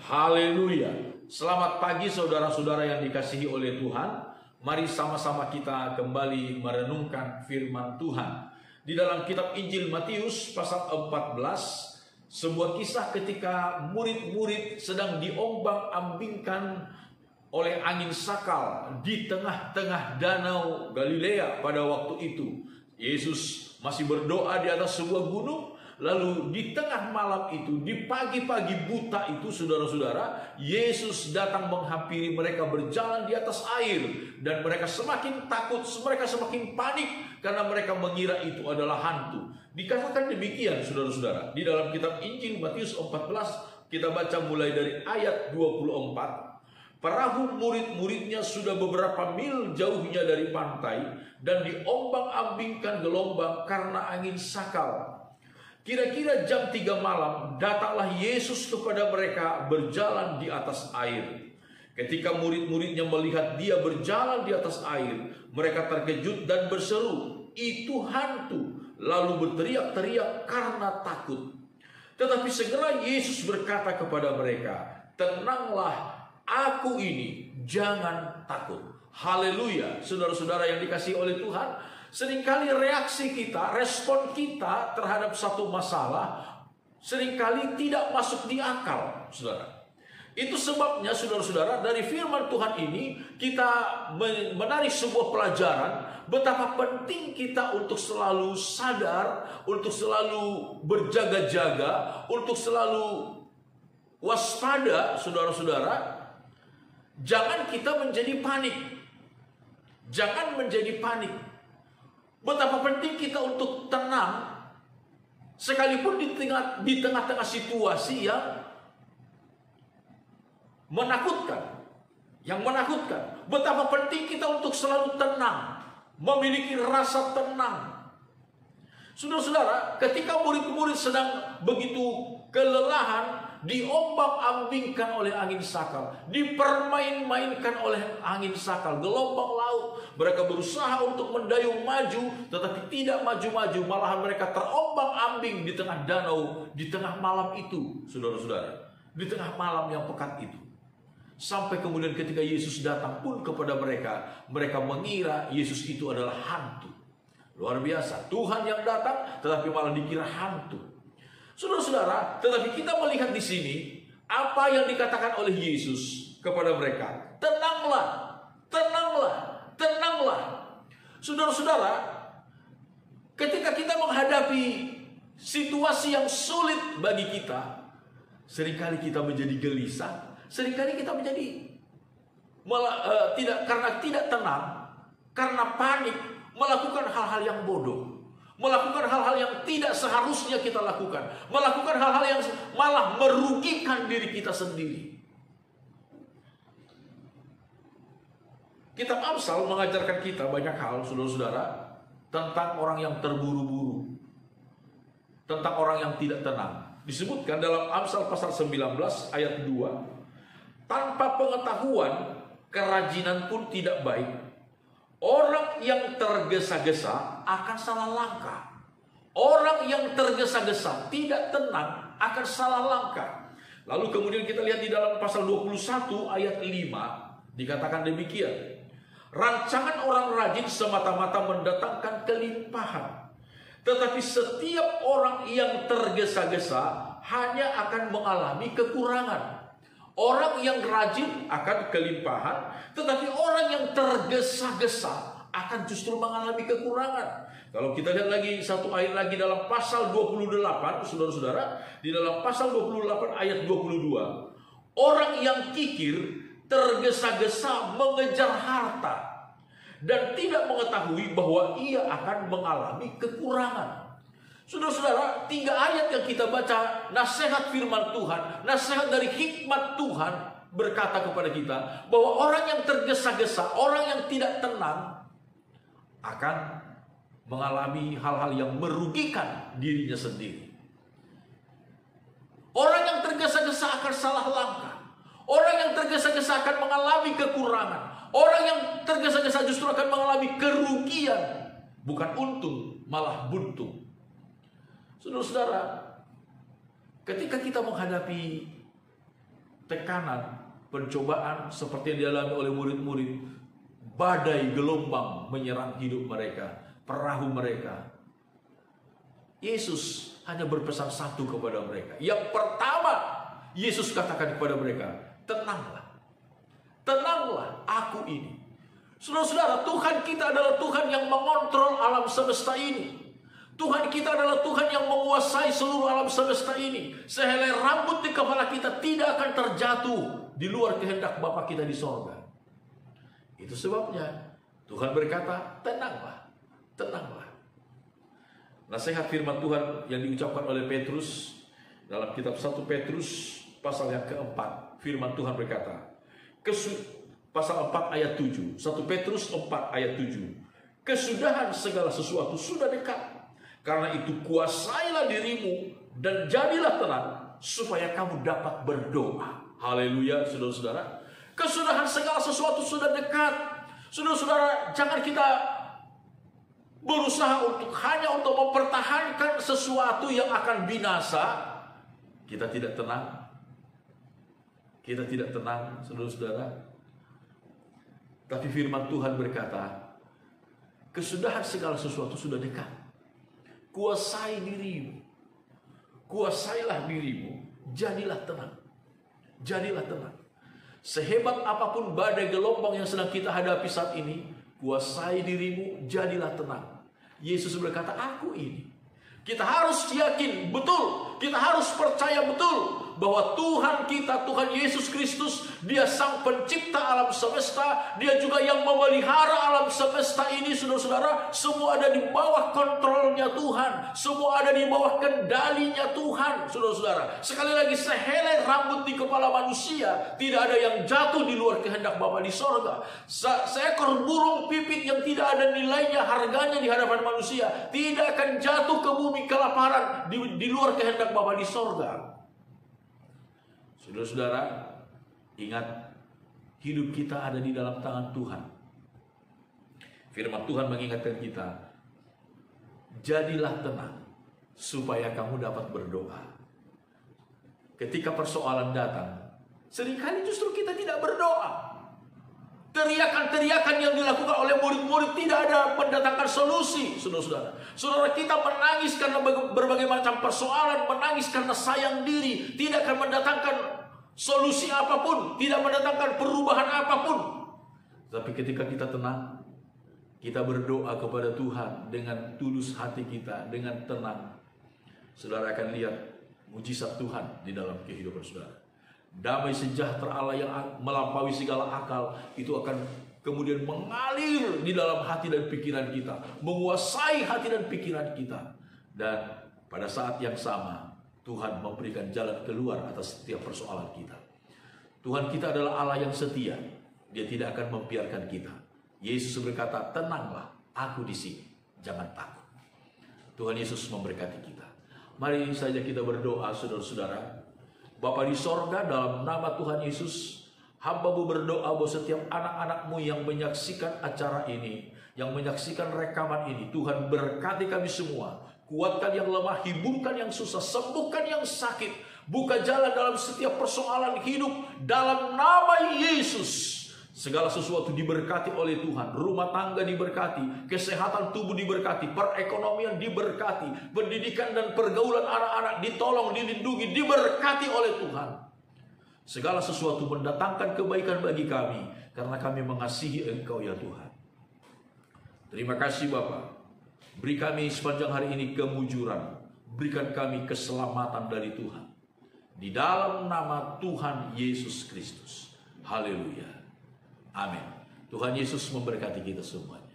Haleluya. Selamat pagi saudara-saudara yang dikasihi oleh Tuhan. Mari sama-sama kita kembali merenungkan firman Tuhan. Di dalam kitab Injil Matius pasal 14, sebuah kisah ketika murid-murid sedang diombang-ambingkan oleh angin sakal di tengah-tengah danau Galilea pada waktu itu. Yesus masih berdoa di atas sebuah gunung. Lalu di tengah malam itu, di pagi-pagi buta itu, saudara-saudara, Yesus datang menghampiri mereka berjalan di atas air. Dan mereka semakin takut, mereka semakin panik, karena mereka mengira itu adalah hantu. Dikatakan demikian, saudara-saudara, di dalam kitab Injil Matius 14, kita baca mulai dari ayat 24. Perahu murid-muridnya sudah beberapa mil jauhnya dari pantai, dan diombang-ambingkan gelombang karena angin sakal. Kira-kira jam 3 malam, datanglah Yesus kepada mereka berjalan di atas air. Ketika murid-muridnya melihat dia berjalan di atas air, mereka terkejut dan berseru, "Itu hantu!" Lalu berteriak-teriak karena takut. Tetapi segera Yesus berkata kepada mereka, "Tenanglah, aku ini, jangan takut." Haleluya. Saudara-saudara yang dikasihi oleh Tuhan, seringkali reaksi kita, respon kita terhadap satu masalah seringkali tidak masuk di akal, saudara. Itu sebabnya, saudara-saudara, dari firman Tuhan ini kita menarik sebuah pelajaran betapa penting kita untuk selalu sadar, untuk selalu berjaga-jaga, untuk selalu waspada, saudara-saudara. Jangan kita menjadi panik. Jangan menjadi panik. Betapa penting kita untuk tenang, sekalipun di tengah-tengah situasi yang menakutkan. Betapa penting kita untuk selalu tenang, memiliki rasa tenang. Saudara-saudara, ketika murid-murid sedang begitu kelelahan, diombang-ambingkan oleh angin sakal, dipermain-mainkan oleh angin sakal, gelombang laut. Mereka berusaha untuk mendayung maju, tetapi tidak maju-maju. Malahan mereka terombang-ambing di tengah danau, di tengah malam itu, saudara-saudara. Di tengah malam yang pekat itu. Sampai kemudian ketika Yesus datang pun kepada mereka, mereka mengira Yesus itu adalah hantu. Luar biasa, Tuhan yang datang, tetapi malah dikira hantu. Saudara-saudara, tetapi kita melihat di sini apa yang dikatakan oleh Yesus kepada mereka. Tenanglah, tenanglah, tenanglah. Saudara-saudara, ketika kita menghadapi situasi yang sulit bagi kita, seringkali kita menjadi gelisah, seringkali kita menjadi karena tidak tenang, karena panik, melakukan hal-hal yang bodoh. Melakukan hal-hal yang tidak seharusnya kita lakukan. Melakukan hal-hal yang malah merugikan diri kita sendiri. Kitab Amsal mengajarkan kita banyak hal, saudara-saudara, tentang orang yang terburu-buru, tentang orang yang tidak tenang. Disebutkan dalam Amsal pasal 19 ayat 2, tanpa pengetahuan, kerajinan pun tidak baik. Orang yang tergesa-gesa akan salah langkah. Orang yang tergesa-gesa tidak tenang akan salah langkah. Lalu kemudian kita lihat di dalam pasal 21 ayat 5, dikatakan demikian. Rancangan orang rajin semata-mata mendatangkan kelimpahan. Tetapi setiap orang yang tergesa-gesa hanya akan mengalami kekurangan. Orang yang rajin akan kelimpahan, tetapi orang yang tergesa-gesa akan justru mengalami kekurangan. Kalau kita lihat lagi satu ayat lagi dalam pasal 28, saudara-saudara, di dalam pasal 28 ayat 22. Orang yang kikir tergesa-gesa mengejar harta dan tidak mengetahui bahwa ia akan mengalami kekurangan. Saudara-saudara, 3 ayat yang kita baca, nasihat firman Tuhan, nasihat dari hikmat Tuhan berkata kepada kita bahwa orang yang tergesa-gesa, orang yang tidak tenang akan mengalami hal-hal yang merugikan dirinya sendiri. Orang yang tergesa-gesa akan salah langkah. Orang yang tergesa-gesa akan mengalami kekurangan. Orang yang tergesa-gesa justru akan mengalami kerugian. Bukan untung, malah buntung. Saudara-saudara, ketika kita menghadapi tekanan, pencobaan seperti yang dialami oleh murid-murid. Badai gelombang menyerang hidup mereka, perahu mereka. Yesus hanya berpesan satu kepada mereka. Yang pertama, Yesus katakan kepada mereka, tenanglah. Tenanglah, aku ini. Saudara-saudara, Tuhan kita adalah Tuhan yang mengontrol alam semesta ini. Tuhan kita adalah Tuhan yang menguasai seluruh alam semesta ini. Sehelai rambut di kepala kita tidak akan terjatuh di luar kehendak Bapa kita di sorga. Itu sebabnya Tuhan berkata, tenanglah, tenanglah. Nasihat firman Tuhan yang diucapkan oleh Petrus dalam kitab 1 Petrus pasal yang keempat, firman Tuhan berkata, pasal 4 ayat 7, 1 Petrus 4 ayat 7, kesudahan segala sesuatu sudah dekat. Karena itu kuasailah dirimu dan jadilah tenang supaya kamu dapat berdoa. Haleluya, saudara-saudara. Kesudahan segala sesuatu sudah dekat. Saudara-saudara, jangan kita berusaha hanya untuk mempertahankan sesuatu yang akan binasa. Kita tidak tenang. Kita tidak tenang, saudara-saudara. Tapi firman Tuhan berkata, kesudahan segala sesuatu sudah dekat. Kuasai dirimu. Kuasailah dirimu. Jadilah tenang. Jadilah tenang. Sehebat apapun badai gelombang yang sedang kita hadapi saat ini, kuasai dirimu, jadilah tenang. Yesus berkata, aku ini. Kita harus yakin betul. Kita harus percaya betul bahwa Tuhan kita, Tuhan Yesus Kristus, Dia sang pencipta alam semesta. Dia juga yang memelihara alam semesta ini, saudara-saudara. Semua ada di bawah kontrolnya Tuhan. Semua ada di bawah kendalinya Tuhan, saudara-saudara. Sekali lagi, sehelai rambut di kepala manusia tidak ada yang jatuh di luar kehendak Bapa di sorga. Seekor burung pipit yang tidak ada nilainya, harganya di hadapan manusia, tidak akan jatuh ke bumi kelaparan di luar kehendak Bapa di sorga. Saudara-saudara, ingat, hidup kita ada di dalam tangan Tuhan. Firman Tuhan mengingatkan kita, jadilah tenang supaya kamu dapat berdoa. Ketika persoalan datang, seringkali justru kita tidak berdoa. Teriakan-teriakan yang dilakukan oleh murid-murid tidak ada mendatangkan solusi, saudara-saudara. Saudara kita menangis karena berbagai macam persoalan, menangis karena sayang diri, tidak akan mendatangkan solusi apapun, tidak mendatangkan perubahan apapun. Tapi ketika kita tenang, kita berdoa kepada Tuhan dengan tulus hati kita, dengan tenang, saudara akan lihat mujizat Tuhan di dalam kehidupan saudara. Damai sejahtera Allah yang melampaui segala akal itu akan kemudian mengalir di dalam hati dan pikiran kita, menguasai hati dan pikiran kita. Dan pada saat yang sama, Tuhan memberikan jalan keluar atas setiap persoalan kita. Tuhan kita adalah Allah yang setia. Dia tidak akan membiarkan kita. Yesus berkata, tenanglah, aku di sini, jangan takut. Tuhan Yesus memberkati kita. Mari saja kita berdoa, saudara-saudara. Bapa di sorga, dalam nama Tuhan Yesus, hamba-Mu berdoa bahwa setiap anak-anak-Mu yang menyaksikan acara ini, yang menyaksikan rekaman ini, Tuhan berkati kami semua. Kuatkan yang lemah, hiburkan yang susah, sembuhkan yang sakit. Buka jalan dalam setiap persoalan hidup dalam nama Yesus. Segala sesuatu diberkati oleh Tuhan. Rumah tangga diberkati, kesehatan tubuh diberkati, perekonomian diberkati, pendidikan dan pergaulan anak-anak ditolong, dilindungi, diberkati oleh Tuhan. Segala sesuatu mendatangkan kebaikan bagi kami karena kami mengasihi Engkau ya Tuhan. Terima kasih Bapa. Beri kami sepanjang hari ini kemujuran. Berikan kami keselamatan dari Tuhan. Di dalam nama Tuhan Yesus Kristus. Haleluya. Amin. Tuhan Yesus memberkati kita semuanya.